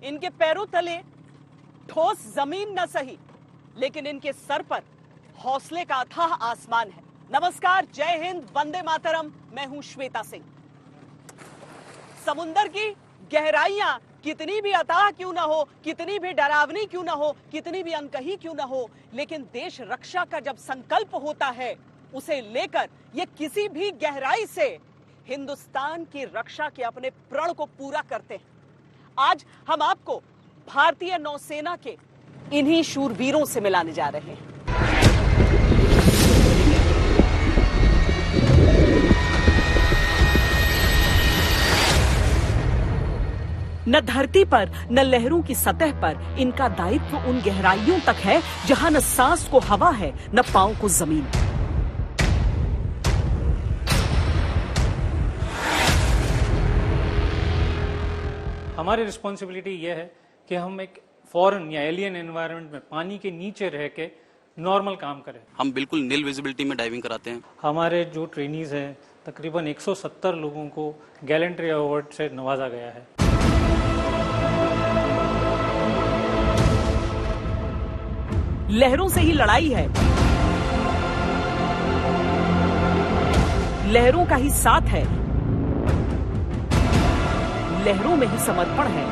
इनके पैरों तले ठोस जमीन न सही, लेकिन इनके सर पर हौसले का अथाह आसमान है। नमस्कार, जय हिंद, वंदे मातरम। मैं हूं श्वेता सिंह। समुंदर की गहराइयां कितनी भी अथाह क्यों ना हो, कितनी भी डरावनी क्यों ना हो, कितनी भी अनकही क्यों ना हो, लेकिन देश रक्षा का जब संकल्प होता है, उसे लेकर ये किसी भी गहराई से हिंदुस्तान की रक्षा के अपने प्रण को पूरा करते हैं। आज हम आपको भारतीय नौसेना के इन्हीं शूरवीरों से मिलाने जा रहे हैं। न धरती पर न लहरों की सतह पर इनका दायित्व उन गहराइयों तक है जहां न सांस को हवा है न पांव को जमीन। हमारी रिस्पॉन्सिबिलिटी यह है कि हम एक फॉरेन या एलियन एनवायरनमेंट में पानी के नीचे रह के नॉर्मल काम करें। हम बिल्कुल नील विजिबिलिटी में डाइविंग कराते हैं। हमारे जो ट्रेनीज हैं, तकरीबन 170 लोगों को गैलेंट्री अवार्ड से नवाजा गया है। लहरों से ही लड़ाई है, लहरों का ही साथ है, लहरों में ही समर्पण है,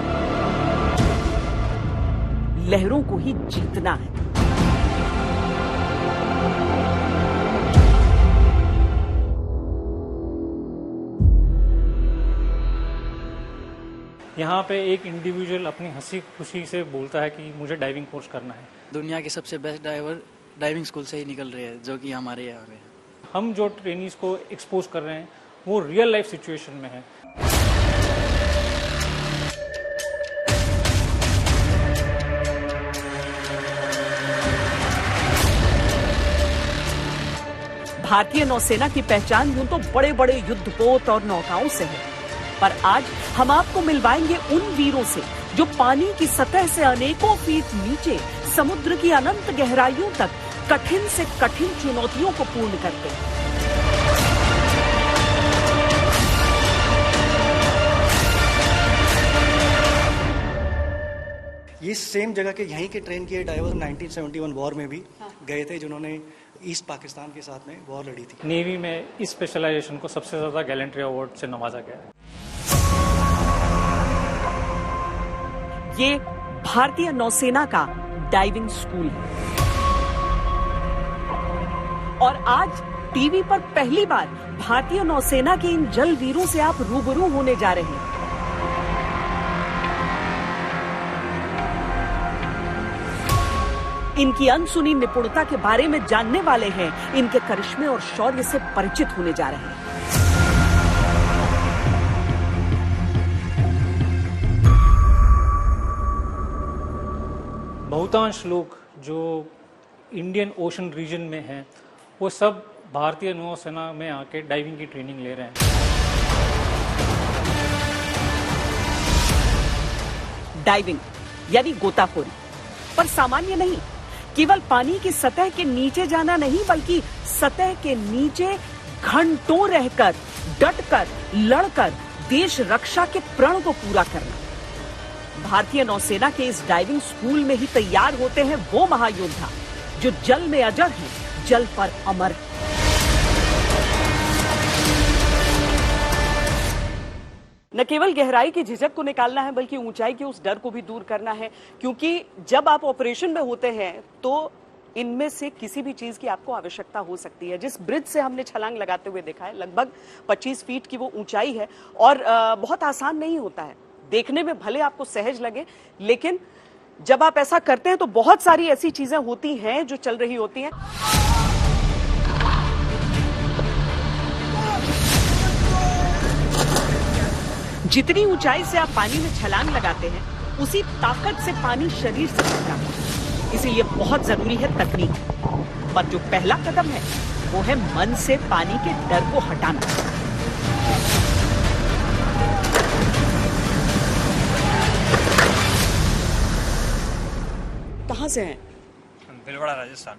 लहरों को ही जीतना है। यहाँ पे एक इंडिविजुअल अपनी हंसी खुशी से बोलता है कि मुझे डाइविंग कोर्स करना है। दुनिया के सबसे बेस्ट डाइवर डाइविंग स्कूल से ही निकल रहे हैं, जो कि हमारे यहाँ पे। हम जो ट्रेनीज को एक्सपोज कर रहे हैं वो रियल लाइफ सिचुएशन में है। भारतीय नौसेना की पहचान यूं तो बड़े बड़े युद्धपोत और नौकाओं से है, पर आज हम आपको मिलवाएंगे उन वीरों से जो पानी की सतह से अनेकों फीट नीचे समुद्र की अनंत गहराइयों तक कठिन से कठिन चुनौतियों को पूर्ण करते हैं। ये सेम जगह के यहीं के ट्रेन किए डाइवर 1971 वॉर में भी गए थे, जिन्होंने ईस्ट पाकिस्तान के साथ में वॉर लड़ी थी। नेवी में इस स्पेशलाइजेशन को सबसे ज्यादा गैलेंट्री अवार्ड से नवाजा गया है। ये भारतीय नौसेना का डाइविंग स्कूल है और आज टीवी पर पहली बार भारतीय नौसेना के इन जल वीरों से आप रूबरू होने जा रहे हैं। इनकी अनसुनी निपुणता के बारे में जानने वाले हैं, इनके करिश्मे और शौर्य से परिचित होने जा रहे हैं। बहुतांश लोग जो इंडियन ओशन रीजन में हैं, वो सब भारतीय नौसेना में आके डाइविंग की ट्रेनिंग ले रहे हैं। डाइविंग यानी गोताखोरी, पर सामान्य नहीं, केवल पानी की सतह के नीचे जाना नहीं, बल्कि सतह के नीचे घंटों रहकर, डटकर, लड़कर देश रक्षा के प्रण को पूरा करना। भारतीय नौसेना के इस डाइविंग स्कूल में ही तैयार होते हैं वो महायोद्धा जो जल में अजर हैं, जल पर अमर हैं। न केवल गहराई की झिझक को निकालना है, बल्कि ऊंचाई के उस डर को भी दूर करना है, क्योंकि जब आप ऑपरेशन में होते हैं तो इनमें से किसी भी चीज की आपको आवश्यकता हो सकती है। जिस ब्रिज से हमने छलांग लगाते हुए देखा है, लगभग 25 फीट की वो ऊंचाई है और बहुत आसान नहीं होता है। देखने में भले आपको सहज लगे, लेकिन जब आप ऐसा करते हैं तो बहुत सारी ऐसी चीजें होती हैं जो चल रही होती हैं। जितनी ऊंचाई से आप पानी में छलांग लगाते हैं, उसी ताकत से पानी शरीर से टकराता है। इसीलिए बहुत जरूरी है तकनीक। पर जो पहला कदम है वो है मन से पानी के डर को हटाना। कहाँ से हैं? भीलवाड़ा, राजस्थान।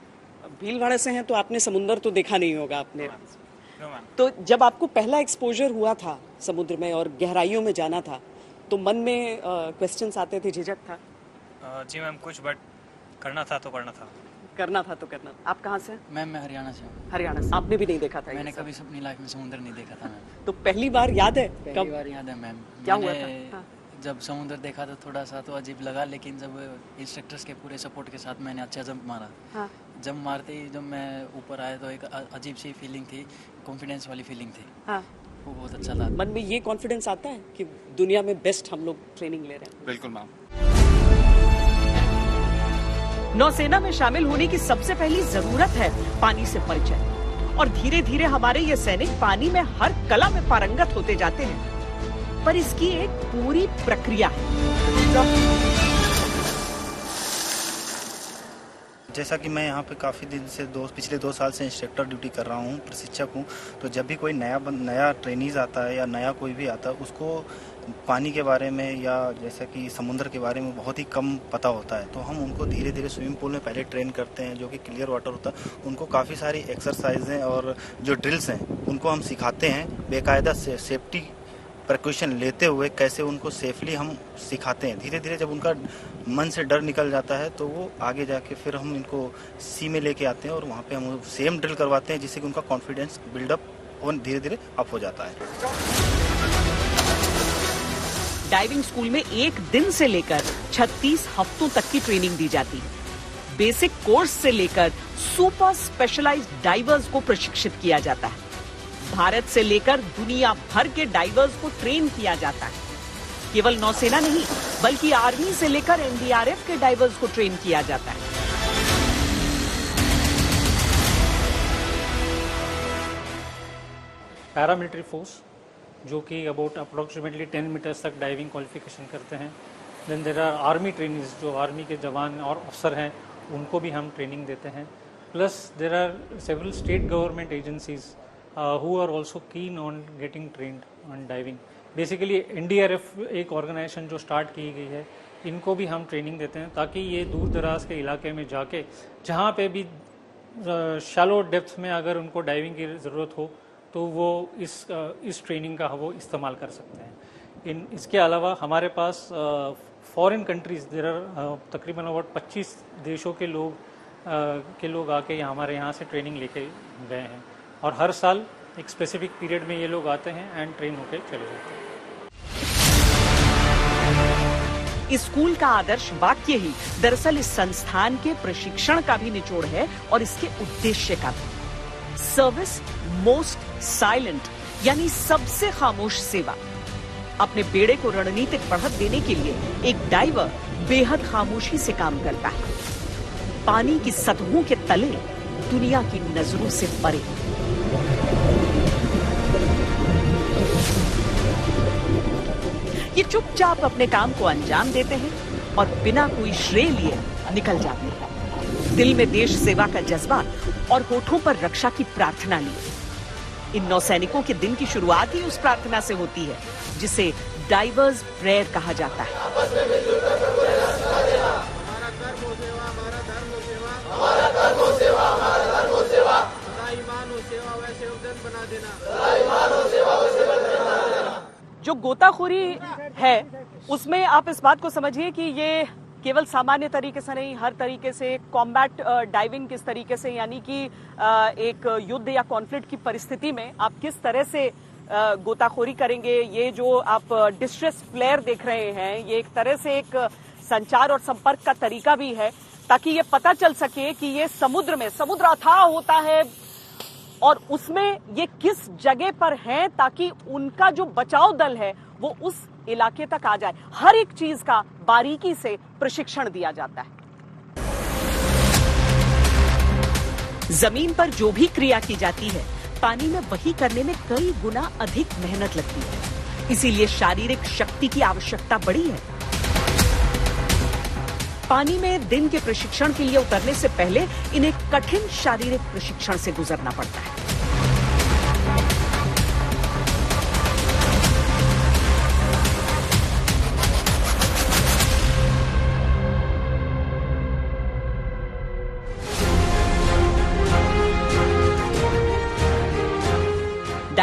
भीलवाड़ा से हैं तो आपने समुद्र तो देखा नहीं होगा आपने। तो जब आपको पहला एक्सपोजर हुआ था समुद्र में और गहराइयों में जाना था, तो मन में क्वेश्चंस आते थे, झिझक था? जी मैम कुछ, बट करना था तो करना था। करना था तो करना। आप कहाँ से? मैम मैं हरियाणा से हूँ। हरियाणा से। आपने भी नहीं देखा था? मैंने ये सब? कभी अपनी लाइफ में समुद्र नहीं देखा था मैम। तो पहली बार याद है पहली कब? बार याद है मैम। क्या हुआ मैंने था? हाँ। जब समुद्र देखा तो थोड़ा सा तो अजीब लगा, लेकिन जब इंस्ट्रक्टर्स के पूरे सपोर्ट के साथ मैंने अच्छा जंप मारा। हाँ। जंप मारते ही जब मैं ऊपर आया तो एक अजीब सी फीलिंग थी, कॉन्फिडेंस वाली फीलिंग थी। हाँ। वो बहुत अच्छा था। मन में ये कॉन्फिडेंस आता है कि दुनिया में बेस्ट हम लोग ट्रेनिंग ले रहे हैं? बिल्कुल मैम। नौसेना में शामिल होने की सबसे पहली जरूरत है पानी से परिचय, और धीरे धीरे हमारे ये सैनिक पानी में हर कला में पारंगत होते जाते हैं। पर इसकी एक पूरी प्रक्रिया है। जैसा कि मैं यहाँ पे काफ़ी दिन से पिछले 2 साल से इंस्ट्रक्टर ड्यूटी कर रहा हूँ, प्रशिक्षक हूँ, तो जब भी कोई नया ट्रेनीज आता है या नया कोई भी आता है, उसको पानी के बारे में या जैसा कि समुद्र के बारे में बहुत ही कम पता होता है। तो हम उनको धीरे धीरे स्विमिंग पूल में पहले ट्रेन करते हैं, जो कि क्लियर वाटर होता है। उनको काफ़ी सारी एक्सरसाइजें और जो ड्रिल्स हैं उनको हम सिखाते हैं, बेकायदा से सेफ्टी प्रिकॉशन लेते हुए कैसे उनको सेफली हम सिखाते हैं। धीरे धीरे जब उनका मन से डर निकल जाता है तो वो आगे जाके फिर हम इनको सी में लेके आते हैं और वहाँ पे हम सेम ड्रिल करवाते हैं, जिससे कि उनका कॉन्फिडेंस बिल्डअप और धीरे धीरे अप हो जाता है। डाइविंग स्कूल में 1 दिन से लेकर 36 हफ्तों तक की ट्रेनिंग दी जाती है। बेसिक कोर्स से लेकर सुपर स्पेशलाइज्ड डाइवर्स को प्रशिक्षित किया जाता है। भारत से लेकर दुनिया भर के डाइवर्स को ट्रेन किया जाता है। केवल नौसेना नहीं, बल्कि आर्मी से लेकर एनडीआरएफ के डाइवर्स को ट्रेन किया जाता है। पैरामिलिट्री फोर्स जो कि अबाउट अप्रोक्सीमेटली 10 मीटर्स तक डाइविंग क्वालिफिकेशन करते हैं। Then there are army trainings, जो आर्मी के जवान और अफसर हैं उनको भी हम ट्रेनिंग देते हैं। Plus there are several state government agencies who are also keen on getting trained on diving. Basically NDRF एक ऑर्गेनाइजेशन जो स्टार्ट की गई है, इनको भी हम ट्रेनिंग देते हैं ताकि ये दूर दराज के इलाके में जाके जहाँ पे भी शैलो डेप्थ में अगर उनको डाइविंग की ज़रूरत हो तो वो इस ट्रेनिंग का वो इस्तेमाल कर सकते हैं। इसके अलावा हमारे पास फॉरेन कंट्रीज़ देर आर तकरीबन अबाउट 25 देशों के लोग आके हमारे यहाँ से ट्रेनिंग लेके गए हैं, और हर साल एक स्पेसिफिक पीरियड में ये लोग आते हैं एंड ट्रेन होकर चले जाते हैं। इस स्कूल का आदर्श वाक्य ही दरअसल इस संस्थान के प्रशिक्षण का भी निचोड़ है और इसके उद्देश्य का भी। सर्विस मोस्ट साइलेंट, यानी सबसे खामोश सेवा। अपने बेड़े को रणनीतिक बढ़त देने के लिए एक डाइवर बेहद खामोशी से काम करता है, पानी की सतहों के तले, दुनिया की नजरों से परे। ये चुपचाप अपने काम को अंजाम देते हैं और बिना कोई श्रेय लिए निकल जाते हैं, दिल में देश सेवा का जज्बा और होठों पर रक्षा की प्रार्थना लिए। इन नौसैनिकों के दिन की शुरुआत ही उस प्रार्थना से होती है जिसे डाइवर्स प्रेयर कहा जाता है। जो गोताखोरी है उसमें आप इस बात को समझिए कि ये केवल सामान्य तरीके से नहीं, हर तरीके से कॉम्बैट डाइविंग किस तरीके से, यानी कि एक युद्ध या कॉन्फ्लिक्ट की परिस्थिति में आप किस तरह से गोताखोरी करेंगे। ये जो आप डिस्ट्रेस फ्लेयर देख रहे हैं, ये एक तरह से एक संचार और संपर्क का तरीका भी है ताकि ये पता चल सके कि ये समुद्र अथाह होता है और उसमें ये किस जगह पर हैं ताकि उनका जो बचाव दल है वो उस इलाके तक आ जाए। हर एक चीज का बारीकी से प्रशिक्षण दिया जाता है। जमीन पर जो भी क्रिया की जाती है, पानी में वही करने में कई गुना अधिक मेहनत लगती है, इसीलिए शारीरिक शक्ति की आवश्यकता बड़ी है। पानी में दिन के प्रशिक्षण के लिए उतरने से पहले इन्हें कठिन शारीरिक प्रशिक्षण से गुजरना पड़ता है।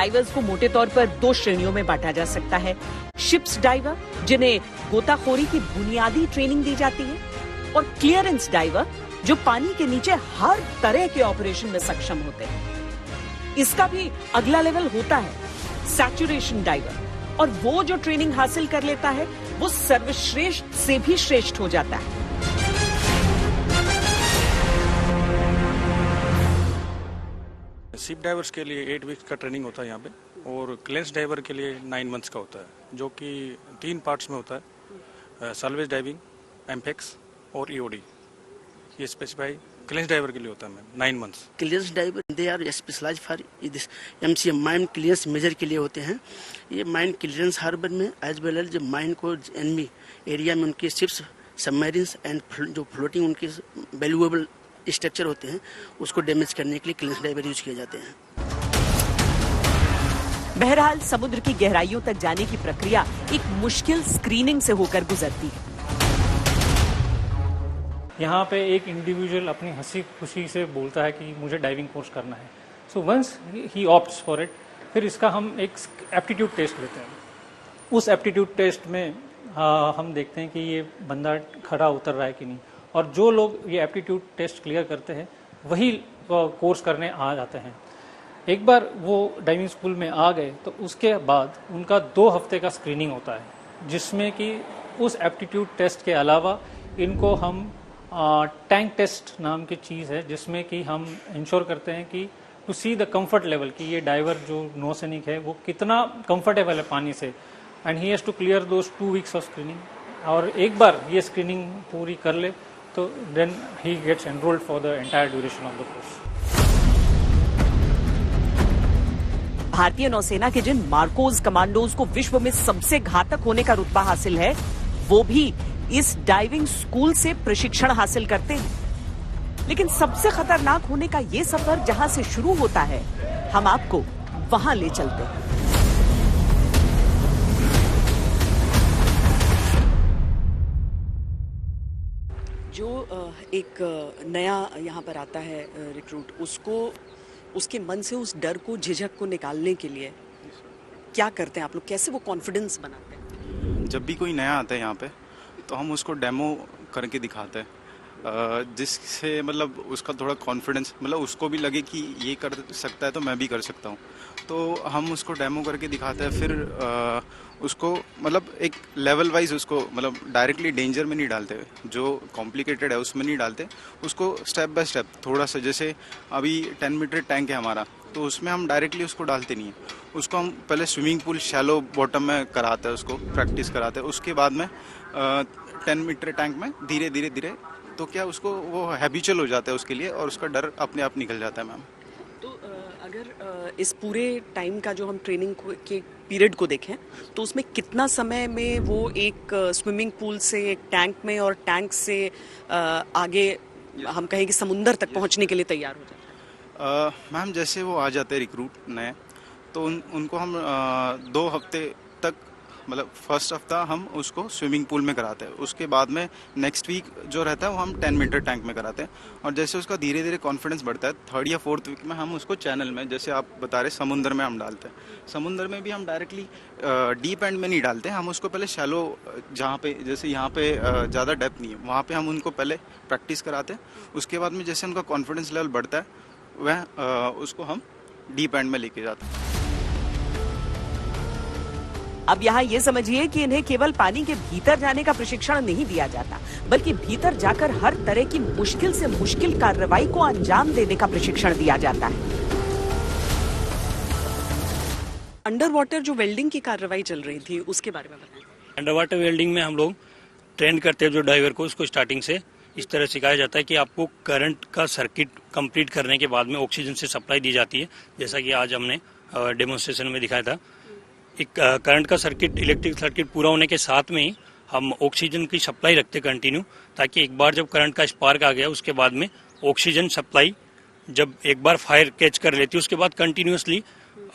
डाइवर्स को मोटे तौर पर 2 श्रेणियों में बांटा जा सकता है। शिप्स डाइवर, जिन्हें गोताखोरी की बुनियादी ट्रेनिंग दी जाती है, और क्लियरेंस डाइवर, जो पानी के नीचे हर तरह के ऑपरेशन में सक्षम होते हैं। इसका भी अगला लेवल होता है सैचुरेशन डाइवर, और वो जो ट्रेनिंग हासिल कर लेता है वो सर्वश्रेष्ठ से भी श्रेष्ठ हो जाता है। शिप डाइवर्स के लिए 8 वीक्स का ट्रेनिंग होता है यहाँ पे, और क्लेंस डाइवर के लिए 9 मंथ्स का होता है, जो कि 3 पार्ट्स में होता है, सैल्वेज डाइविंग, एम्पेक्स और ईओडी। ये स्पेसिफाई क्लेंस डाइवर के लिए होता है ma'am, 9 months. Clearance diver they are specialise for this MCM mine clearance measure के लिए होते हैं। ये माइन क्लियरेंस हार्बर में एज वेल एज जो माइन को एनमी एरिया में उनके शिप्स, सबमरीन्स एंड जो फ्लोटिंग उनके वैल्यूएबल स्ट्रक्चर होते हैं उसको डैमेज करने के लिए क्लियरेंस डाइवर यूज किए जाते हैं। बहरहाल समुद्र की गहराइयों तक जाने की प्रक्रिया एक मुश्किल स्क्रीनिंग से होकर गुजरती है। यहाँ पे एक इंडिविजुअल अपनी हंसी खुशी से बोलता है कि मुझे डाइविंग कोर्स करना है, so once he opts for it, फिर इसका हम एक एप्टीट्यूड टेस्ट लेते हैं। उस एप्टीट्यूड टेस्ट में हम देखते हैं कि ये बंदा खड़ा उतर रहा है कि नहीं, और जो लोग ये एप्टीट्यूड टेस्ट क्लियर करते हैं वही कोर्स करने आ जाते हैं। एक बार वो डाइविंग स्कूल में आ गए तो उसके बाद उनका 2 हफ्ते का स्क्रीनिंग होता है, जिसमें कि उस एप्टीट्यूड टेस्ट के अलावा इनको हम टैंक टेस्ट नाम की चीज़ है, जिसमें कि हम इंश्योर करते हैं कि to see the comfort level, कि ये डाइवर जो नौसैनिक है वो कितना कंफर्टेबल है पानी से, and he has to clear those 2 weeks of screening. और एक बार ये स्क्रीनिंग पूरी कर ले तो then he gets enrolled for the entire duration of the course. भारतीय नौसेना के जिन मार्कोज कमांडोज को विश्व में सबसे घातक होने का रुतबा हासिल है, वो भी इस डाइविंग स्कूल से प्रशिक्षण हासिल करते हैं। लेकिन सबसे खतरनाक होने का ये सफर जहां से शुरू होता है, हम आपको वहां ले चलते हैं। जो एक नया यहाँ पर आता है रिक्रूट, उसके मन से उस डर को, झिझक को निकालने के लिए क्या करते हैं आप लोग? कैसे वो कॉन्फिडेंस बनाते हैं? जब भी कोई नया आता है यहाँ पे तो हम उसको डेमो करके दिखाते हैं, जिससे मतलब उसका थोड़ा कॉन्फिडेंस, मतलब उसको भी लगे कि ये कर सकता है तो मैं भी कर सकता हूँ। तो हम उसको डेमो करके दिखाते हैं, फिर उसको मतलब एक लेवल वाइज उसको मतलब डायरेक्टली डेंजर में नहीं डालते, जो कॉम्प्लिकेटेड है उसमें नहीं डालते, उसको स्टेप बाय स्टेप थोड़ा सा, जैसे अभी 10 मीटर टैंक है हमारा, तो उसमें हम डायरेक्टली उसको डालते नहीं है, उसको हम पहले स्विमिंग पूल शैलो बॉटम में कराते हैं, उसको प्रैक्टिस कराते हैं, उसके बाद में 10 मीटर टैंक में धीरे धीरे धीरे, तो क्या उसको वो हैबिचुअल हो जाता है उसके लिए, और उसका डर अपने आप निकल जाता है मैम। तो अगर इस पूरे टाइम का जो हम ट्रेनिंग के पीरियड को देखें तो उसमें कितना समय में वो एक स्विमिंग पूल से एक टैंक में, और टैंक से आगे हम कहें कि समुंदर तक पहुंचने के लिए तैयार हो जाते हैं? मैम जैसे वो आ जाते हैं रिक्रूट नए, तो उनको हम 2 हफ्ते तक, मतलब फर्स्ट हफ्ता हम उसको स्विमिंग पूल में कराते हैं, उसके बाद में नेक्स्ट वीक जो रहता है वो हम 10 मीटर टैंक में कराते हैं, और जैसे उसका धीरे धीरे कॉन्फिडेंस बढ़ता है 3rd या 4th वीक में हम उसको चैनल में, जैसे आप बता रहे समुंदर में हम डालते हैं। समुंदर में भी हम डायरेक्टली डीप एंड में नहीं डालते, हम उसको पहले शैलो, जहाँ पे जैसे यहाँ पे ज़्यादा डेप्थ नहीं है, वहाँ पे हम उनको पहले प्रैक्टिस कराते हैं, उसके बाद में जैसे उनका कॉन्फिडेंस लेवल बढ़ता है वह उसको हम डीप एंड में लेके जाते हैं। अब यहाँ ये समझिए कि इन्हें केवल पानी के भीतर जाने का प्रशिक्षण नहीं दिया जाता, बल्कि भीतर जाकर हर तरह की मुश्किल से मुश्किल कार्रवाई को अंजाम देने का प्रशिक्षण दिया जाता है। अंडर वाटर जो वेल्डिंग की कार्रवाई चल रही थी, उसके बारे में बताएं। अंडर वाटर वेल्डिंग में हम लोग ट्रेन करते हैं जो डाइवर को, उसको स्टार्टिंग से इस तरह सिखाया जाता है कि आपको करंट का सर्किट कंप्लीट करने के बाद में ऑक्सीजन से सप्लाई दी जाती है, जैसा कि आज हमने डेमोन्स्ट्रेशन में दिखाया था। एक करंट का सर्किट, इलेक्ट्रिक सर्किट पूरा होने के साथ में ही हम ऑक्सीजन की सप्लाई रखते कंटिन्यू, ताकि एक बार जब करंट का स्पार्क आ गया उसके बाद में ऑक्सीजन सप्लाई जब एक बार फायर कैच कर लेती है, उसके बाद कंटिन्यूसली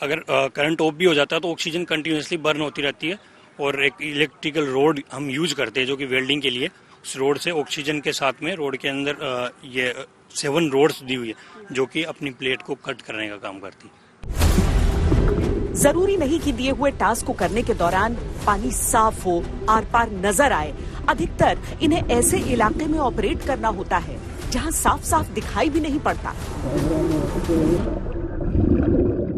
अगर करंट ऑफ भी हो जाता है तो ऑक्सीजन कंटिन्यूसली बर्न होती रहती है। और एक इलेक्ट्रिकल रोड हम यूज करते हैं जो कि वेल्डिंग के लिए, उस रोड से ऑक्सीजन के साथ में रोड के अंदर ये 7 रोड्स दी हुई है जो कि अपनी प्लेट को कट करने का काम करती है। जरूरी नहीं कि दिए हुए टास्क को करने के दौरान पानी साफ हो, आर पार नजर आए। अधिकतर इन्हें ऐसे इलाके में ऑपरेट करना होता है जहां साफ साफ दिखाई भी नहीं पड़ता।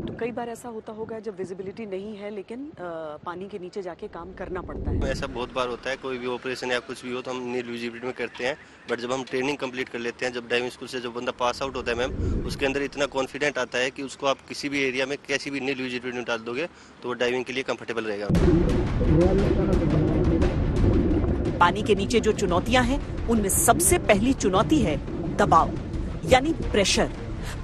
तो कई बार ऐसा होता होगा जब विजिबिलिटी नहीं है लेकिन पानी के नीचे जाके काम करना पड़ता है। ऐसा बहुत बार होता है, कोई भी ऑपरेशन या कुछ भी हो तो हम नील विजिबिलिटी में करते हैं। बट जब हम ट्रेनिंग कंप्लीट कर लेते हैं, जब डाइविंग स्कूल से जब बंदा पास आउट होता है मैम, उसके अंदर इतना कॉन्फिडेंट आता है कि उसको आप किसी भी एरिया में कैसी भी नील विजिबिलिटी में डाल दोगे तो वो डाइविंग के लिए कंफर्टेबल रहेगा। पानी के नीचे जो चुनौतियां हैं उनमें सबसे पहली चुनौती है दबाव यानी प्रेशर।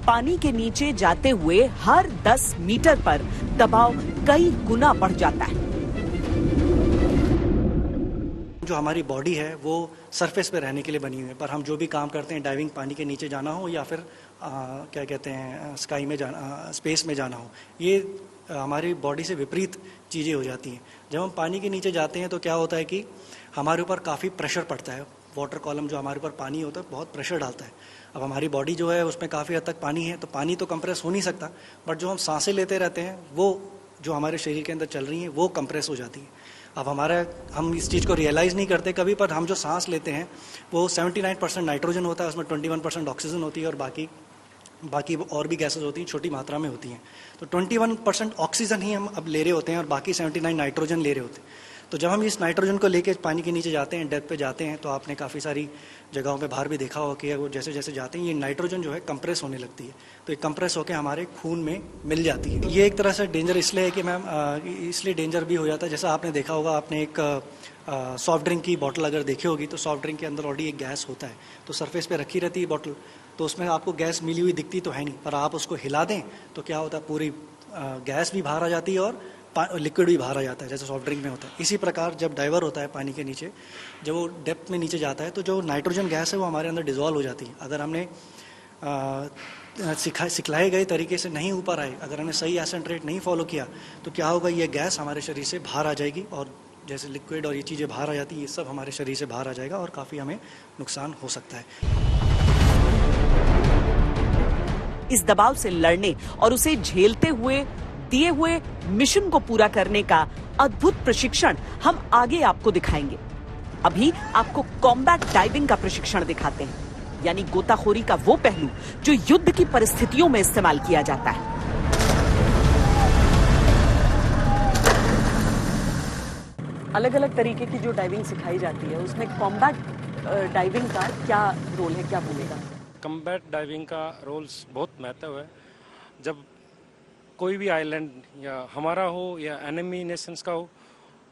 पानी के नीचे जाते हुए हर 10 मीटर पर दबाव कई गुना बढ़ जाता है। जो हमारी बॉडी है वो सरफेस पे रहने के लिए बनी हुई है, पर हम जो भी काम करते हैं, डाइविंग पानी के नीचे जाना हो या फिर क्या कहते हैं स्काई में जाना, स्पेस में जाना हो, ये हमारी बॉडी से विपरीत चीज़ें हो जाती हैं। जब हम पानी के नीचे जाते हैं तो क्या होता है कि हमारे ऊपर काफ़ी प्रेशर पड़ता है। वाटर कॉलम जो हमारे ऊपर पानी होता है बहुत प्रेशर डालता है। अब हमारी बॉडी जो है उसमें काफ़ी हद तक पानी है, तो पानी तो कंप्रेस हो नहीं सकता, बट जो हम सांसें लेते रहते हैं वो जो हमारे शरीर के अंदर चल रही हैं वो कंप्रेस हो जाती है। अब हम इस चीज़ को रियलाइज़ नहीं करते कभी, पर हम जो सांस लेते हैं वो 79% नाइट्रोजन होता है, उसमें 21% ऑक्सीजन होती है और बाकी और भी गैसेस होती हैं, छोटी मात्रा में होती हैं। तो 21% ऑक्सीजन ही हम अब ले रहे होते हैं और बाकी 79 नाइट्रोजन ले रहे होते हैं। तो जब हम इस नाइट्रोजन को लेके पानी के नीचे जाते हैं, डेप्थ पे जाते हैं, तो आपने काफ़ी सारी जगहों पे बाहर भी देखा होगा कि वो जैसे जैसे जाते हैं ये नाइट्रोजन जो है कंप्रेस होने लगती है, तो ये कंप्रेस होकर हमारे खून में मिल जाती है। ये एक तरह से डेंजर इसलिए है कि मैम इसलिए डेंजर भी हो जाता है, जैसा आपने देखा होगा, आपने एक सॉफ्ट ड्रिंक की बोतल अगर देखी होगी तो सॉफ्ट ड्रिंक के अंदर ऑलरेडी एक गैस होता है, तो सरफेस पे रखी रहती है बोतल, तो उसमें आपको गैस मिली हुई दिखती तो है नहीं, पर आप उसको हिला दें तो क्या होता है पूरी गैस भी बाहर आ जाती है और लिक्विड भी बाहर आ जाता है, जैसे सॉफ्ट ड्रिंक में होता है। इसी प्रकार जब डाइवर होता है पानी के नीचे, जब वो डेप्थ में नीचे जाता है तो जो नाइट्रोजन गैस है वो हमारे अंदर डिजॉल्व हो जाती है। अगर हमने सिखलाए गए तरीके से नहीं ऊपर आए, अगर हमने सही एसेंट रेट नहीं फॉलो किया, तो क्या होगा, ये गैस हमारे शरीर से बाहर आ जाएगी और जैसे लिक्विड और ये चीज़ें बाहर आ जाती हैं, ये सब हमारे शरीर से बाहर आ जाएगा और काफ़ी हमें नुकसान हो सकता है। इस दबाव से लड़ने और उसे झेलते हुए दिए हुए मिशन को पूरा करने का अद्भुत प्रशिक्षण हम आगे आपको दिखाएंगे। अभी आपको कॉम्बैट डाइविंग का प्रशिक्षण दिखाते हैं, यानी गोताखोरी का वो पहलू जो युद्ध की परिस्थितियों में इस्तेमाल किया जाता है। अलग अलग तरीके की जो डाइविंग सिखाई जाती है उसमें कॉम्बैट डाइविंग का क्या रोल है, क्या भूमिका? कॉम्बैट डाइविंग का रोल बहुत महत्व है। जब कोई भी आइलैंड या हमारा हो या एनिमी नेशंस का हो,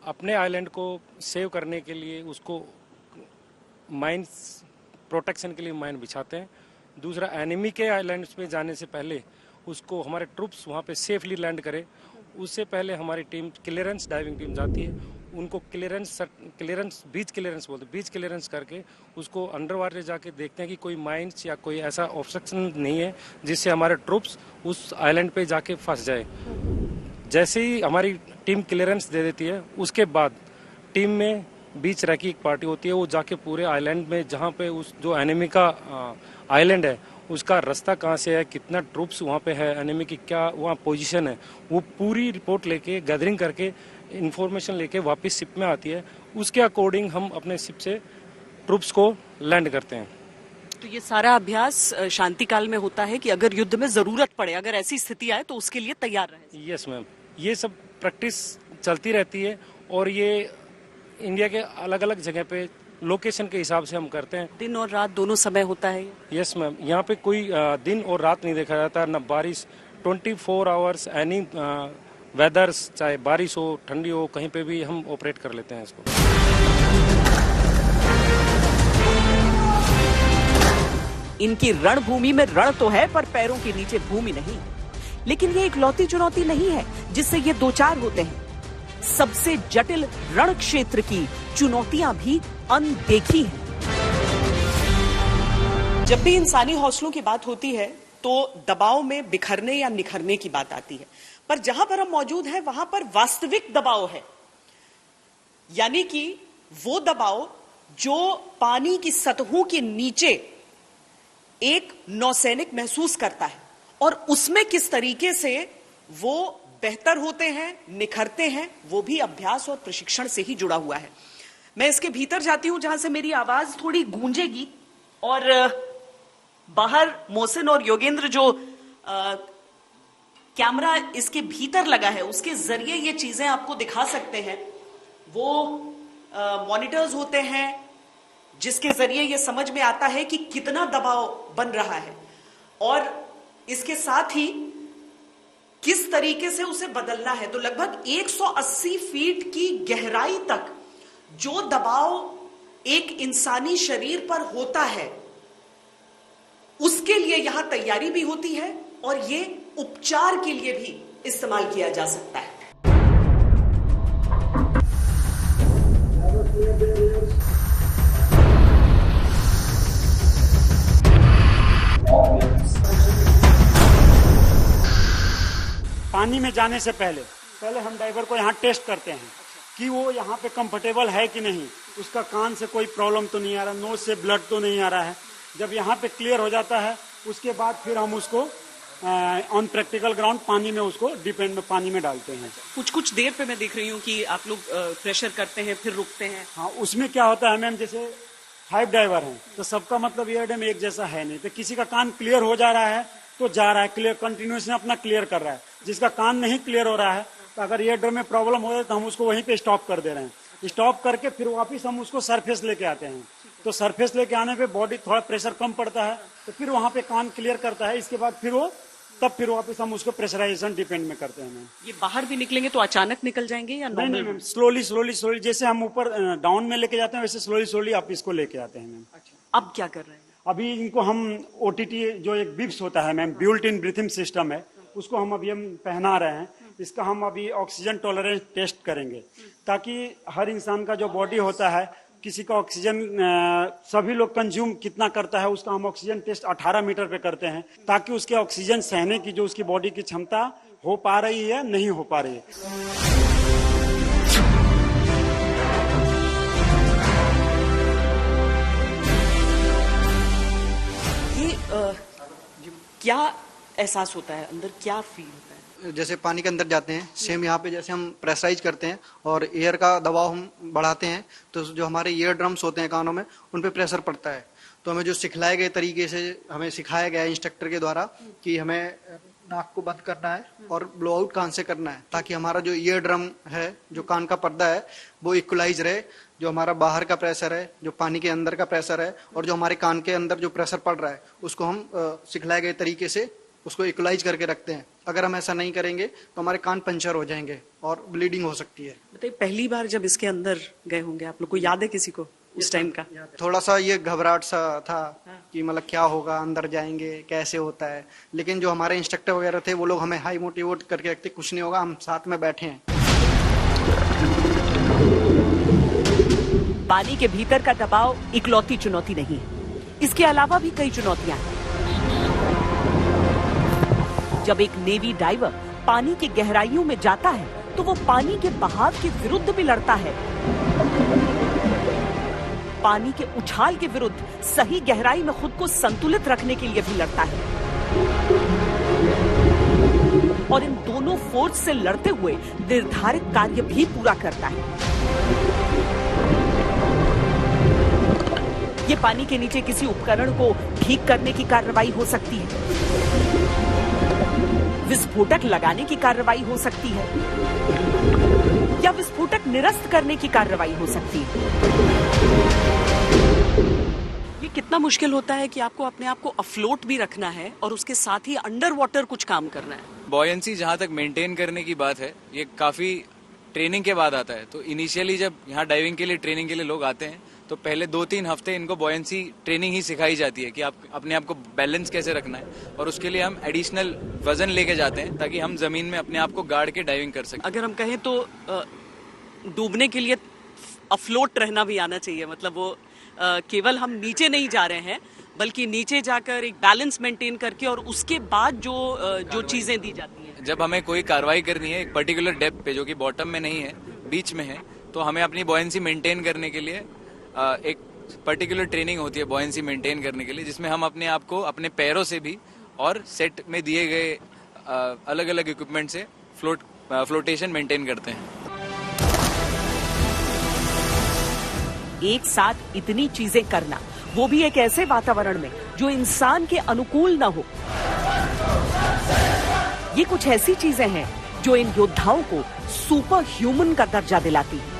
अपने आइलैंड को सेव करने के लिए उसको माइंस प्रोटेक्शन के लिए माइन बिछाते हैं। दूसरा, एनिमी के आइलैंड्स में जाने से पहले उसको हमारे ट्रूप्स वहाँ पे सेफली लैंड करे, उससे पहले हमारी टीम क्लियरेंस डाइविंग टीम जाती है, उनको बीच क्लियरेंस बोलते हैं, बीच क्लियरेंस करके उसको अंडर वाटर जाके देखते हैं कि कोई माइंस या कोई ऐसा ऑब्स्ट्रक्शन नहीं है जिससे हमारे ट्रूप्स उस आइलैंड पे जाके फंस जाए। जैसे ही हमारी टीम क्लियरेंस दे देती है, उसके बाद टीम में बीच रैकी एक पार्टी होती है, वो जाके पूरे आइलैंड में जहाँ पे उस जो एनिमी का आइलैंड है उसका रास्ता कहाँ से है, कितना ट्रूप्स वहाँ पे है, एनिमी की क्या वहाँ पोजीशन है, वो पूरी रिपोर्ट लेके गैदरिंग करके इंफॉर्मेशन लेके वापस शिप में आती है। उसके अकॉर्डिंग हम अपने शिप से ट्रूप्स को लैंड करते हैं। तो ये सारा अभ्यास शांति काल में होता है कि अगर युद्ध में जरूरत पड़े, अगर ऐसी स्थिति आए तो उसके लिए तैयार रहे। यस मैम, ये सब प्रैक्टिस चलती रहती है और ये इंडिया के अलग अलग जगह पे लोकेशन के हिसाब से हम करते हैं। दिन और रात दोनों समय होता है? यस मैम, यहाँ पे कोई दिन और रात नहीं देखा जाता, न बारिश, 24 आवर्स एनी वेदर्स, चाहे बारिश हो ठंडी हो, कहीं पे भी हम ऑपरेट कर लेते हैं इसको। इनकी रणभूमि में रण तो है पर पैरों के नीचे भूमि नहीं। लेकिन ये एक लौती चुनौती नहीं है जिससे ये दो चार होते हैं। सबसे जटिल रण क्षेत्र की चुनौतियां भी अनदेखी हैं। जब भी इंसानी हौसलों की बात होती है तो दबाव में बिखरने या निखरने की बात आती है, पर जहां पर हम मौजूद हैं वहां पर वास्तविक दबाव है, यानी कि वो दबाव जो पानी की सतहों के नीचे एक नौसैनिक महसूस करता है और उसमें किस तरीके से वो बेहतर होते हैं, निखरते हैं, वो भी अभ्यास और प्रशिक्षण से ही जुड़ा हुआ है। मैं इसके भीतर जाती हूं जहां से मेरी आवाज थोड़ी गूंजेगी और बाहर मोहसिन और योगेंद्र जो कैमरा इसके भीतर लगा है उसके जरिए ये चीजें आपको दिखा सकते हैं। वो मॉनिटर्स होते हैं जिसके जरिए ये समझ में आता है कि कितना दबाव बन रहा है और इसके साथ ही किस तरीके से उसे बदलना है। तो लगभग 180 फीट की गहराई तक जो दबाव एक इंसानी शरीर पर होता है उसके लिए यहां तैयारी भी होती है और ये उपचार के लिए भी इस्तेमाल किया जा सकता है। पानी में जाने से पहले हम डाइवर को यहाँ टेस्ट करते हैं कि वो यहाँ पे कंफर्टेबल है कि नहीं, उसका कान से कोई प्रॉब्लम तो नहीं आ रहा, नोज से ब्लड तो नहीं आ रहा है। जब यहाँ पे क्लियर हो जाता है उसके बाद फिर हम उसको ऑन प्रैक्टिकल ग्राउंड पानी में उसको डिपेंड में पानी में डालते हैं। कुछ देर पे मैं देख रही हूँ कि आप लोग प्रेशर करते हैं फिर रुकते हैं। हाँ, उसमें क्या होता है मैम, जैसे 5 डाइवर हैं तो सबका मतलब ईयर ड्रम एक जैसा है नहीं, तो किसी का कान क्लियर हो जा रहा है तो जा रहा है क्लियर, कंटिन्यूसली अपना क्लियर कर रहा है। जिसका कान नहीं क्लियर हो रहा है तो अगर ईयर ड्रम में प्रॉब्लम हो रहा है तो हम उसको वहीं पे स्टॉप कर दे रहे हैं। स्टॉप करके फिर वापस हम उसको सरफेस लेके आते हैं। तो सरफेस लेके आने पे बॉडी थोड़ा प्रेशर कम पड़ता है तो फिर वहां पे कान क्लियर करता है। इसके बाद फिर वापस हम उसको प्रेशराइजेशन डिपेंड में करते हैं मैम। ये बाहर भी निकलेंगे तो अचानक निकल जाएंगे या नहीं मैम, स्लोली जैसे हम ऊपर डाउन में लेके जाते हैं वैसे स्लोली आप इसको लेके आते हैं मैम। अब क्या कर रहे हैं? अभी इनको हम OTT जो एक बिब्स होता है ma'am, built in breathing system है, उसको हम अभी पहना रहे हैं। इसका हम अभी ऑक्सीजन टॉलरेंस टेस्ट करेंगे ताकि हर इंसान का जो बॉडी होता है किसी का ऑक्सीजन सभी लोग कंज्यूम कितना करता है उसका हम ऑक्सीजन टेस्ट 18 मीटर पे करते हैं ताकि उसके ऑक्सीजन सहने की जो उसकी बॉडी की क्षमता हो पा रही है नहीं हो पा रही है। क्या एहसास होता है अंदर, क्या फील होता है? जैसे पानी के अंदर जाते हैं सेम यहाँ पे जैसे हम प्रेशराइज करते हैं और एयर का दबाव हम बढ़ाते हैं तो जो हमारे ईयर ड्रम्स होते हैं कानों में उन पे प्रेशर पड़ता है। तो हमें जो सिखलाए गए तरीके से हमें सिखाया गया इंस्ट्रक्टर के द्वारा कि हमें नाक को बंद करना है और ब्लो आउट कान से करना है ताकि हमारा जो ईयर ड्रम है, जो कान का पर्दा है, वो इक्वलाइज रहे। जो हमारा बाहर का प्रेशर है, जो पानी के अंदर का प्रेशर है और जो हमारे कान के अंदर जो प्रेशर पड़ रहा है उसको हम सिखलाए गए तरीके से उसको इक्वलाइज करके रखते हैं। अगर हम ऐसा नहीं करेंगे तो हमारे कान पंचर हो जाएंगे और ब्लीडिंग हो सकती है। बताइए, पहली बार जब इसके अंदर गए होंगे आप लोग को याद है किसी को उस टाइम का? थोड़ा सा ये घबराहट सा था कि मतलब क्या होगा, अंदर जाएंगे कैसे होता है, लेकिन जो हमारे इंस्ट्रक्टर वगैरह थे वो लोग हमें हाई मोटिवेट करके रखते, कुछ नहीं होगा, हम साथ में बैठे हैं। पानी के भीतर का दबाव इकलौती चुनौती नहीं है, इसके अलावा भी कई चुनौतियां हैं। जब एक नेवी डाइवर पानी की गहराइयों में जाता है तो वो पानी के बहाव के विरुद्ध भी लड़ता है। पानी के उछाल के विरुद्ध सही गहराई में खुद को संतुलित रखने के लिए भी लड़ता है और इन दोनों फोर्स से लड़ते हुए निर्धारित कार्य भी पूरा करता है। ये पानी के नीचे किसी उपकरण को ठीक करने की कार्रवाई हो सकती है, विस्फोटक लगाने की कार्रवाई हो सकती है या विस्फोटक निरस्त करने की कार्रवाई हो सकती है। ये कितना मुश्किल होता है कि आपको अपने आप को अफ्लोट भी रखना है और उसके साथ ही अंडर वाटर कुछ काम करना है। बॉयंसी जहाँ तक मेंटेन करने की बात है, ये काफी ट्रेनिंग के बाद आता है। तो इनिशियली जब यहाँ डाइविंग के लिए ट्रेनिंग के लिए लोग आते हैं तो पहले 2-3 हफ्ते इनको बॉयंसी ट्रेनिंग ही सिखाई जाती है कि आप अपने आप को बैलेंस कैसे रखना है, और उसके लिए हम एडिशनल वजन लेके जाते हैं ताकि हम जमीन में अपने आप को गाड़ के डाइविंग कर सकें। अगर हम कहें तो डूबने के लिए अफ्लोट रहना भी आना चाहिए, मतलब वो केवल हम नीचे नहीं जा रहे हैं बल्कि नीचे जाकर एक बैलेंस मेंटेन करके और उसके बाद जो चीजें दी जाती हैं। जब हमें कोई कार्रवाई करनी है एक पर्टिकुलर डेप्थ पे जो कि बॉटम में नहीं है, बीच में है, तो हमें अपनी बॉयंसी मेंटेन करने के लिए एक पर्टिकुलर ट्रेनिंग होती है बॉयंसी मेंटेन करने के लिए, जिसमें हम अपने आप को अपने पैरों से भी और सेट में दिए गए अलग अलग इक्विपमेंट से फ्लोट फ्लोटेशन मेंटेन करते हैं। एक साथ इतनी चीजें करना, वो भी एक ऐसे वातावरण में जो इंसान के अनुकूल न हो, ये कुछ ऐसी चीजें हैं जो इन योद्धाओं को सुपर ह्यूमन का दर्जा दिलाती है।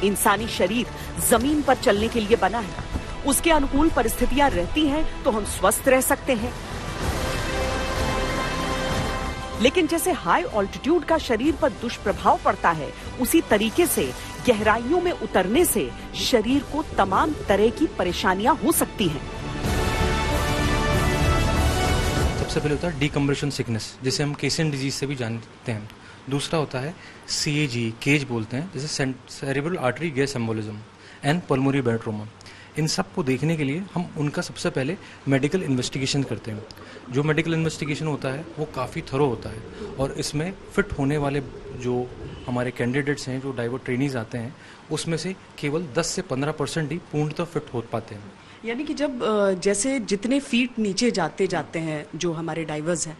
इंसानी शरीर जमीन पर चलने के लिए बना है, उसके अनुकूल परिस्थितियां रहती हैं तो हम स्वस्थ रह सकते हैं। लेकिन जैसे हाई ऑल्टीट्यूड का शरीर पर दुष्प्रभाव पड़ता है, उसी तरीके से गहराइयों में उतरने से शरीर को तमाम तरह की परेशानियां हो सकती हैं। सबसे पहले होता है डीकम्प्रेशन सिकनेस, जिसे हम केसिन डिजीज से भी जानते हैं। दूसरा होता है CAG, केज बोलते हैं, जैसे cerebral artery gas embolism and pulmonary bed trauma. इन सब को देखने के लिए हम उनका सबसे पहले मेडिकल इन्वेस्टिगेशन करते हैं। जो मेडिकल इन्वेस्टिगेशन होता है वो काफ़ी थरो होता है और इसमें फिट होने वाले जो हमारे कैंडिडेट्स हैं, जो डाइवर ट्रेनीज आते हैं, उसमें से केवल 10 से 15% ही पूर्णतः फिट हो पाते हैं। यानी कि जब जैसे जितने फीट नीचे जाते हैं जो हमारे डाइवर्स हैं,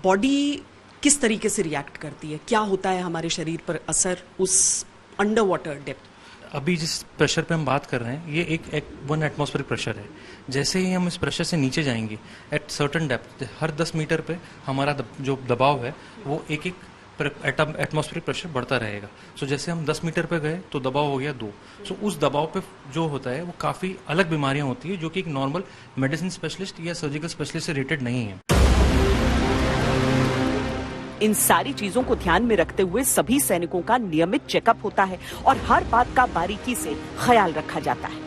बॉडी किस तरीके से रिएक्ट करती है, क्या होता है हमारे शरीर पर असर उस अंडर वाटर डेप्थ? अभी जिस प्रेशर पे हम बात कर रहे हैं, ये एक 1 एटमॉस्फेरिक प्रेशर है। जैसे ही हम इस प्रेशर से नीचे जाएंगे एट सर्टन डेप्थ, हर 10 मीटर पे हमारा जो दबाव है वो एक एटमॉस्फेरिक प्रेशर बढ़ता रहेगा। सो जैसे हम 10 मीटर पे गए तो दबाव हो गया 2। सो उस दबाव पे जो होता है वो काफ़ी अलग बीमारियां होती है, जो कि एक नॉर्मल मेडिसिन स्पेशलिस्ट या सर्जिकल स्पेशलिस्ट से रेटेड नहीं है। इन सारी चीजों को ध्यान में रखते हुए सभी सैनिकों का नियमित चेकअप होता है और हर बात का बारीकी से ख्याल रखा जाता है।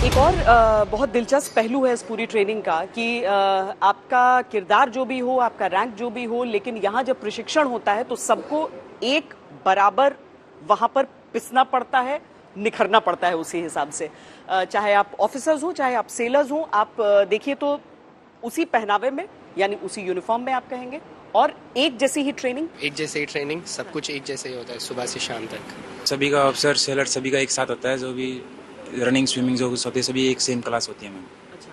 एक और बहुत दिलचस्प पहलू है इस पूरी ट्रेनिंग का कि आपका किरदार जो भी हो, आपका रैंक जो भी हो, लेकिन यहाँ जब प्रशिक्षण होता है तो सबको एक बराबर वहां पर पिसना पड़ता है, निखरना पड़ता है उसी हिसाब से। चाहे आप ऑफिसर्स हो, चाहे आप सेलर्स हो, आप देखिए तो उसी पहनावे में, यानी उसी यूनिफॉर्म में आप कहेंगे, और एक जैसी ही ट्रेनिंग, सब कुछ एक जैसे ही होता है सुबह से शाम तक। सभी का अफसर सेलर सभी का एक साथ होता है, जो भी रनिंग स्विमिंग जो होते हैं सभी एक सेम क्लास होती है मैम। अच्छा,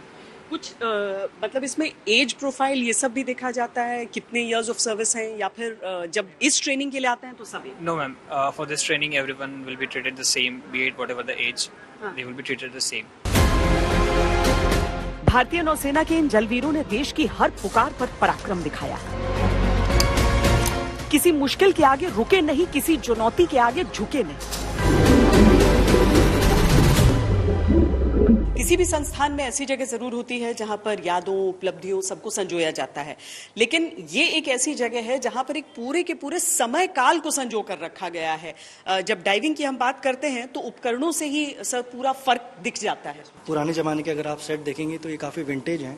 कुछ मतलब इसमें एज प्रोफाइल ये सब भी देखा जाता है, कितने इयर्स ऑफ सर्विस हैं, या फिर जब इस ट्रेनिंग के लिए आते हैं तो सभी? No ma'am, for this training everyone will be treated the same, be it whatever the age, they will be treated the same. भारतीय नौसेना के इन जलवीरों ने देश की हर पुकार पर पराक्रम दिखाया। किसी मुश्किल के आगे रुके नहीं, किसी चुनौती के आगे झुके नहीं। किसी भी संस्थान में ऐसी जगह जरूर होती है जहां पर यादों, उपलब्धियों सबको संजोया जाता है, लेकिन ये एक ऐसी जगह है जहां पर एक पूरे के पूरे समय काल को संजो कर रखा गया है। जब डाइविंग की हम बात करते हैं तो उपकरणों से ही सब पूरा फर्क दिख जाता है। पुराने जमाने के अगर आप सेट देखेंगे तो ये काफ़ी विंटेज हैं,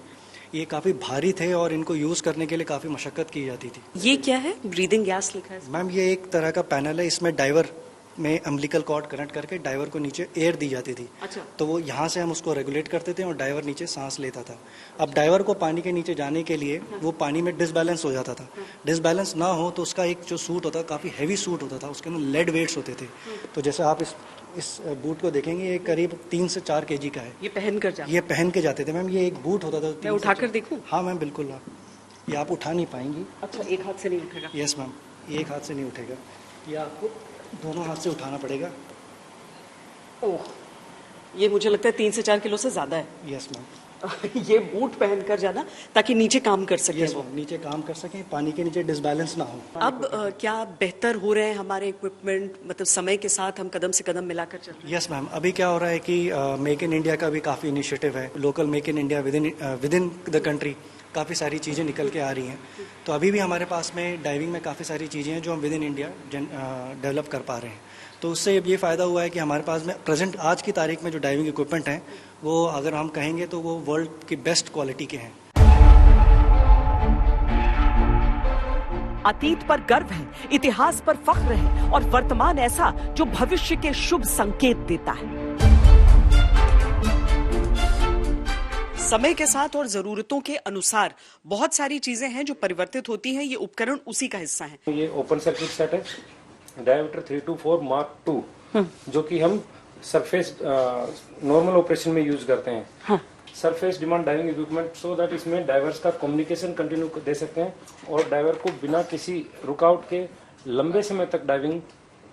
ये काफ़ी भारी थे और इनको यूज़ करने के लिए काफ़ी मशक्कत की जाती थी। ये क्या है? ब्रीदिंग गैस लिखा है मैम, ये एक तरह का पैनल है, इसमें डाइवर में अम्बिलिकल कॉर्ड कनेक्ट करके डाइवर को नीचे एयर दी जाती थी। अच्छा। तो वो यहाँ से हम उसको रेगुलेट करते थे और डाइवर नीचे सांस लेता था। अब डाइवर को पानी के नीचे जाने के लिए वो पानी में डिसबैलेंस हो जाता था। डिसबैलेंस ना हो तो उसका एक जो सूट होता, काफ़ी हैवी सूट होता था, उसके अंदर लेड वेट्स होते थे। तो जैसे आप इस बूट को देखेंगे, ये करीब 3 से 4 kg का है। ये पहन के जाते थे मैम। ये एक बूट होता था। मैं उठाकर देखूं? हाँ मैम, बिल्कुल। ये आप उठा नहीं पाएंगी। अच्छा, एक हाथ से नहीं उठेगा? यस मैम, एक हाथ से नहीं उठेगा, ये आपको दोनों हाथ से उठाना पड़ेगा। ओह, ये मुझे लगता है 3 से 4 किलो से ज्यादा है। Yes ma'am. ये बूट पहनकर जाना ताकि नीचे काम कर सके। वो नीचे काम कर सकें, पानी के नीचे डिसबैलेंस ना हो। अब क्या बेहतर हो रहे हैं हमारे इक्विपमेंट, मतलब समय के साथ हम कदम से कदम मिलाकर चल रहे हैं? यस मैम, अभी क्या हो रहा है कि मेक इन इंडिया का भी काफ़ी इनिशिएटिव है। Local make in India with in the country काफ़ी सारी चीज़ें निकल के आ रही हैं। तो अभी भी हमारे पास में डाइविंग में काफ़ी सारी चीज़ें हैं जो हम विद इन इंडिया डेवलप कर पा रहे हैं। तो उससे अब ये फ़ायदा हुआ है कि हमारे पास में प्रेजेंट आज की तारीख में जो डाइविंग इक्विपमेंट हैं वो अगर हम कहेंगे तो वो वर्ल्ड की बेस्ट क्वालिटी के हैं। अतीत पर गर्व है, इतिहास पर फख्र है और वर्तमान ऐसा जो भविष्य के शुभ संकेत देता है। समय के साथ और जरूरतों के अनुसार बहुत सारी चीजें हैं जो परिवर्तित होती हैं। ये उपकरण उसी का हिस्सा है। ये ओपन सर्किट सेट है डायमीटर 324 मार्क 2 जो कि हम सरफेस नॉर्मल ऑपरेशन में यूज करते हैं। हाँ। Surface demand diving equipment so that इसमें डाइवर्स का कम्युनिकेशन कंटिन्यू दे सकते हैं और डाइवर को बिना किसी रुकावट के लंबे समय तक डाइविंग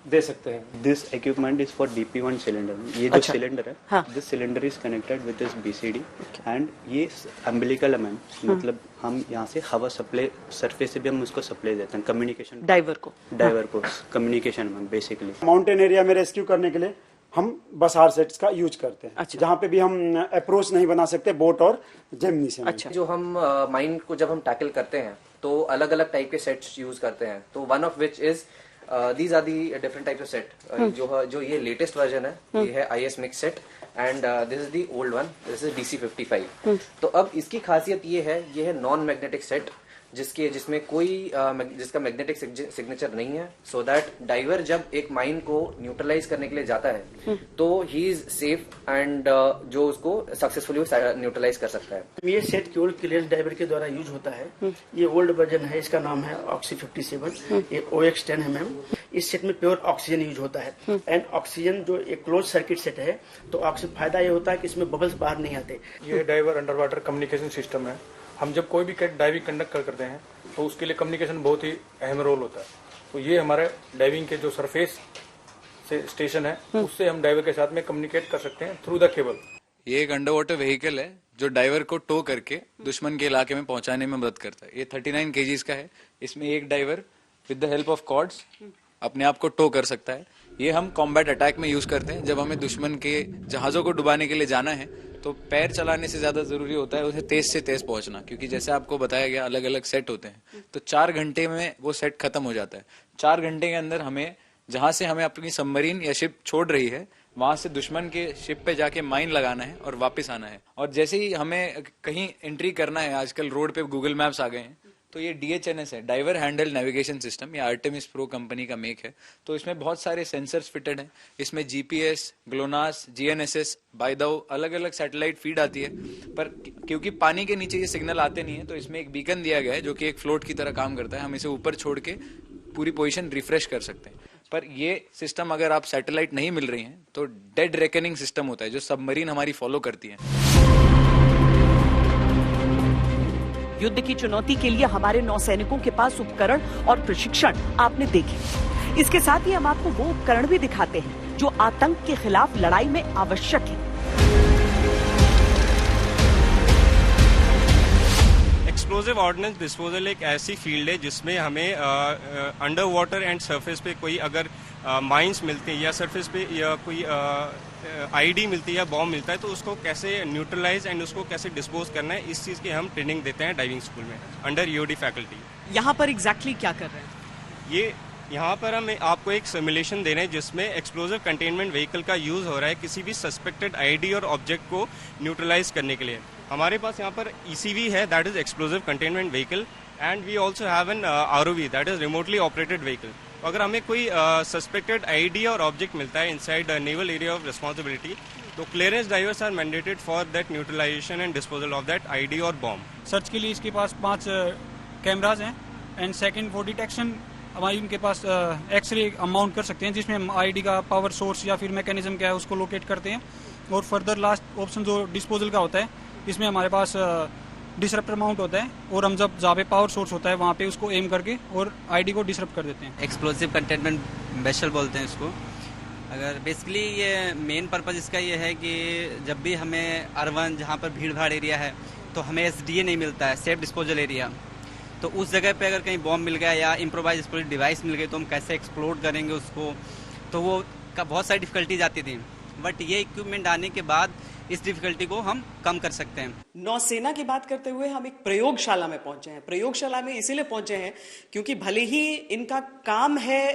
दे सकते हैं। This equipment is for DP1 cylinder. ये जो सिलेंडर है, हाँ. This cylinder is connected with this BCD and ये अम्बिलिकल है, मतलब हम यहाँ से हवा सप्लाई सरफेस से भी हम उसको सप्लाई देते हैं कम्युनिकेशन डाइवर को कम्युनिकेशन में बेसिकली। माउंटेन एरिया में रेस्क्यू करने के लिए हम बस आर सेट्स का यूज करते हैं। अच्छा। जहाँ पे भी हम अप्रोच नहीं बना सकते बोट और जेमिनी से। अच्छा। जो हम माइन को जब हम टैकल करते हैं तो अलग अलग टाइप के सेट्स यूज करते हैं। तो one of which is these are the different types of set. जो ये लेटेस्ट वर्जन है, ये है IS Mix Set and this is the old one. This is DC55. तो अब इसकी खासियत ये है नॉन मैग्नेटिक सेट जिसमें कोई जिसका मैग्नेटिक सिग्नेचर नहीं है, सो दैट डाइवर जब एक माइन को न्यूट्रलाइज करने के लिए जाता है तो ही इज सेफ एंड जो उसको सक्सेसफुली न्यूट्रलाइज कर सकता है। ये सेट केवल क्लियरेंस डाइवर के द्वारा यूज होता है। ये ओल्ड वर्जन है, इसका नाम है ऑक्सी 57। ये OX10 है मैम। इस सेट में प्योर ऑक्सीजन यूज होता है एंड ऑक्सीजन जो एक क्लोज सर्किट सेट है तो ऑक्सीजन फायदा ये होता है कि इसमें बबल्स बाहर नहीं आते। ये diver under water communication system है। हम जब कोई भी डाइविंग कंडक्ट करते हैं तो उसके लिए कम्युनिकेशन बहुत ही अहम रोल होता है। तो ये हमारे डाइविंग के जो सरफेस से स्टेशन है उससे हम डाइवर के साथ में कम्युनिकेट कर सकते हैं थ्रू द केबल। ये एक अंडर वाटर व्हीकल है जो डाइवर को टो करके दुश्मन के इलाके में पहुंचाने में मदद करता है। ये 39 kgs का है। इसमें एक diver with the help of cords अपने आप को टो कर सकता है। ये हम कॉम्बैट अटैक में यूज करते हैं। जब हमें दुश्मन के जहाजों को डुबाने के लिए जाना है तो पैर चलाने से ज्यादा जरूरी होता है उसे तेज से तेज पहुंचना, क्योंकि जैसे आपको बताया गया अलग अलग सेट होते हैं तो 4 घंटे में वो सेट खत्म हो जाता है। 4 घंटे के अंदर हमें जहां से हमें अपनी सबमरीन या शिप छोड़ रही है वहां से दुश्मन के शिप पे जाके माइन लगाना है और वापस आना है। और जैसे ही हमें कहीं एंट्री करना है, आजकल रोड पे गूगल मैप्स आ गए हैं, तो ये DHNS है, डाइवर हैंडल नेविगेशन सिस्टम। ये आर्टेमिस प्रो कंपनी का मेक है। तो इसमें बहुत सारे सेंसर्स फिटेड हैं। इसमें GPS, GLONASS, GNSS, बाइदाओ अलग अलग सैटेलाइट फीड आती है। पर क्योंकि पानी के नीचे ये सिग्नल आते नहीं है तो इसमें एक बीकन दिया गया है जो कि एक फ्लोट की तरह काम करता है। हम इसे ऊपर छोड़ के पूरी पोजीशन रिफ्रेश कर सकते हैं। पर ये सिस्टम अगर आप सैटेलाइट नहीं मिल रही हैं तो डेड रेकनिंग सिस्टम होता है जो सबमरीन हमारी फॉलो करती है। युद्ध की चुनौती के लिए हमारे नौसैनिकों के पास उपकरण और प्रशिक्षण आपने देखे। इसके साथ ही हम आपको वो उपकरण भी दिखाते हैं जो आतंक के खिलाफ लड़ाई में आवश्यक है। एक्सप्लोजिव ऑर्डिनेंस डिस्पोजल एक ऐसी फील्ड है जिसमें हमें अंडर वाटर एंड सरफेस पे कोई अगर माइंस मिलते हैं या सरफेस पे या कोई आईडी मिलती है या बॉम्ब मिलता है तो उसको कैसे न्यूट्रलाइज एंड उसको कैसे डिस्पोज करना है, इस चीज़ की हम ट्रेनिंग देते हैं डाइविंग स्कूल में अंडर EOD फैकल्टी। यहाँ पर एग्जैक्टली क्या कर रहे हैं? ये यहाँ पर हम आपको एक सिमुलेशन दे रहे हैं जिसमें एक्सप्लोजिव कंटेनमेंट व्हीकल का यूज़ हो रहा है किसी भी सस्पेक्टेड आईडी और ऑब्जेक्ट को न्यूट्रलाइज करने के लिए। हमारे पास यहाँ पर ECV है, that is explosive containment vehicle, and we also have an ROV, that is remotely operated vehicle. अगर हमें कोई सस्पेक्टेड आईडी और ऑब्जेक्ट मिलता है inside naval area of responsibility तो clearance divers are mandated for that neutralisation and disposal of that ID और bomb. Search के लिए इसके पास 5 कैमराज हैं एंड सेकंड फॉर डिटेक्शन हमारी उनके पास एक्सरे हम माउंट कर सकते हैं जिसमें हम आईडी का पावर सोर्स या फिर मैकेनिज्म क्या है उसको लोकेट करते हैं। और फर्दर लास्ट ऑप्शन जो डिस्पोजल का होता है इसमें हमारे पास डिसरप्टर माउंट होता है और हम जहाँ पे पावर सोर्स होता है वहाँ पे उसको एम करके और आईडी को डिसरप्ट कर देते हैं। एक्सप्लोसिव कंटेनमेंट वेसल बोलते हैं इसको। अगर बेसिकली ये मेन पर्पज इसका ये है कि जब भी हमें अर्बन जहाँ पर भीड़ भाड़ एरिया है तो हमें SDA नहीं मिलता है, सेफ डिस्पोजल एरिया, तो उस जगह पे अगर कहीं बॉम्ब मिल गया या इम्प्रोवाइज एक्सप्लोजिव डिवाइस मिल गई तो हम कैसे एक्सप्लोर करेंगे उसको, तो वो का बहुत सारी डिफिकल्टीज आती थी। बट ये इक्विपमेंट आने के बाद इस डिफिकल्टी को हम कम कर सकते हैं। नौसेना की बात करते हुए हम एक प्रयोगशाला में पहुंचे हैं। प्रयोगशाला में इसीलिए पहुंचे हैं क्योंकि भले ही इनका काम है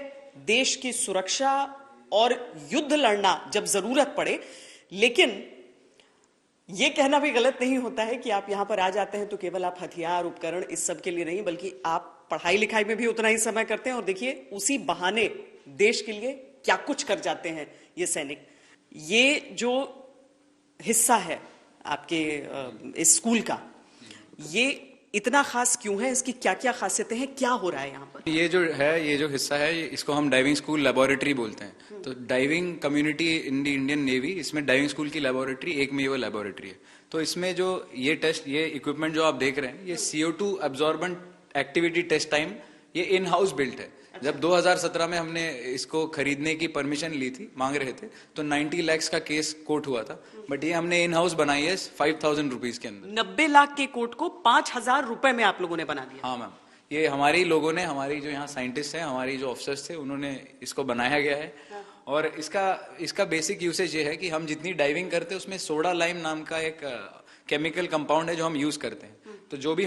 देश की सुरक्षा और युद्ध लड़ना जब जरूरत पड़े, लेकिन ये कहना भी गलत नहीं होता है कि आप यहां पर आ जाते हैं तो केवल आप हथियार उपकरण इस सब के लिए नहीं बल्कि आप पढ़ाई लिखाई में भी उतना ही समय करते हैं। और देखिए उसी बहाने देश के लिए क्या कुछ कर जाते हैं ये सैनिक। ये जो हिस्सा है आपके इस स्कूल का, ये इतना खास क्यों है? इसकी क्या क्या खासियतें हैं? क्या हो रहा है यहाँ पर? ये जो हिस्सा है, इसको हम डाइविंग स्कूल लेबोरेटरी बोलते हैं। तो diving community in the Indian navy, इसमें डाइविंग स्कूल की लेबोरेटरी एकमेव लेबोरेटरी है। तो इसमें जो ये इक्विपमेंट जो आप देख रहे हैं, ये CO2 absorbent activity test time, ये इन हाउस बिल्ट है। जब 2017 में हमने इसको खरीदने की परमिशन ली थी, मांग रहे थे, तो 90 लाख का केस कोर्ट हुआ था, बट ये हमने इन हाउस बनाई है 5,000 रुपीज के अंदर। 90 लाख के कोर्ट को 5,000 रुपए में आप लोगों ने बना दिया? हाँ मैम, ये हमारी लोगों ने, हमारी जो यहाँ साइंटिस्ट हैं, हमारी जो ऑफिसर्स थे, उन्होंने इसको बनाया गया है। और इसका बेसिक यूसेज ये है कि हम जितनी डाइविंग करते हैं उसमें सोडा लाइम नाम का एक केमिकल कंपाउंड है जो हम यूज करते हैं। तो जो भी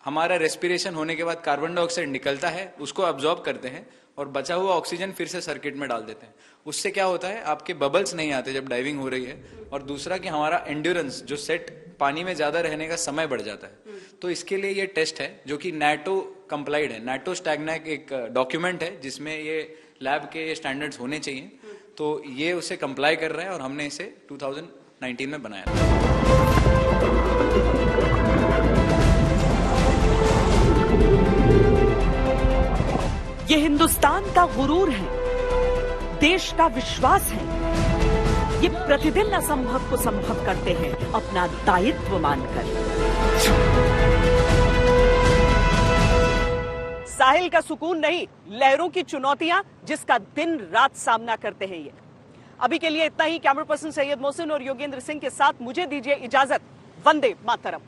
हमारा रेस्पिरेशन होने के बाद कार्बन डाइऑक्साइड निकलता है, उसको अब्जॉर्ब करते हैं और बचा हुआ ऑक्सीजन फिर से सर्किट में डाल देते हैं। उससे क्या होता है, आपके बबल्स नहीं आते जब डाइविंग हो रही है। और दूसरा कि हमारा एंड्योरेंस, जो सेट पानी में ज्यादा रहने का समय बढ़ जाता है। तो इसके लिए ये टेस्ट है जो कि NATO कंप्लाइड है। NATO स्टैग्नैक एक डॉक्यूमेंट है जिसमें ये लैब के स्टैंडर्ड्स होने चाहिए। तो ये उसे कंप्लाई कर रहा है और हमने इसे 2019 में बनाया था। ये हिंदुस्तान का गुरूर है, देश का विश्वास है। ये प्रतिदिन असंभव को संभव करते हैं अपना दायित्व मानकर। साहिल का सुकून नहीं, लहरों की चुनौतियां जिसका दिन रात सामना करते हैं ये। अभी के लिए इतना ही। कैमरा पर्सन सैयद मोहसिन और योगेंद्र सिंह के साथ मुझे दीजिए इजाजत। वंदे मातरम।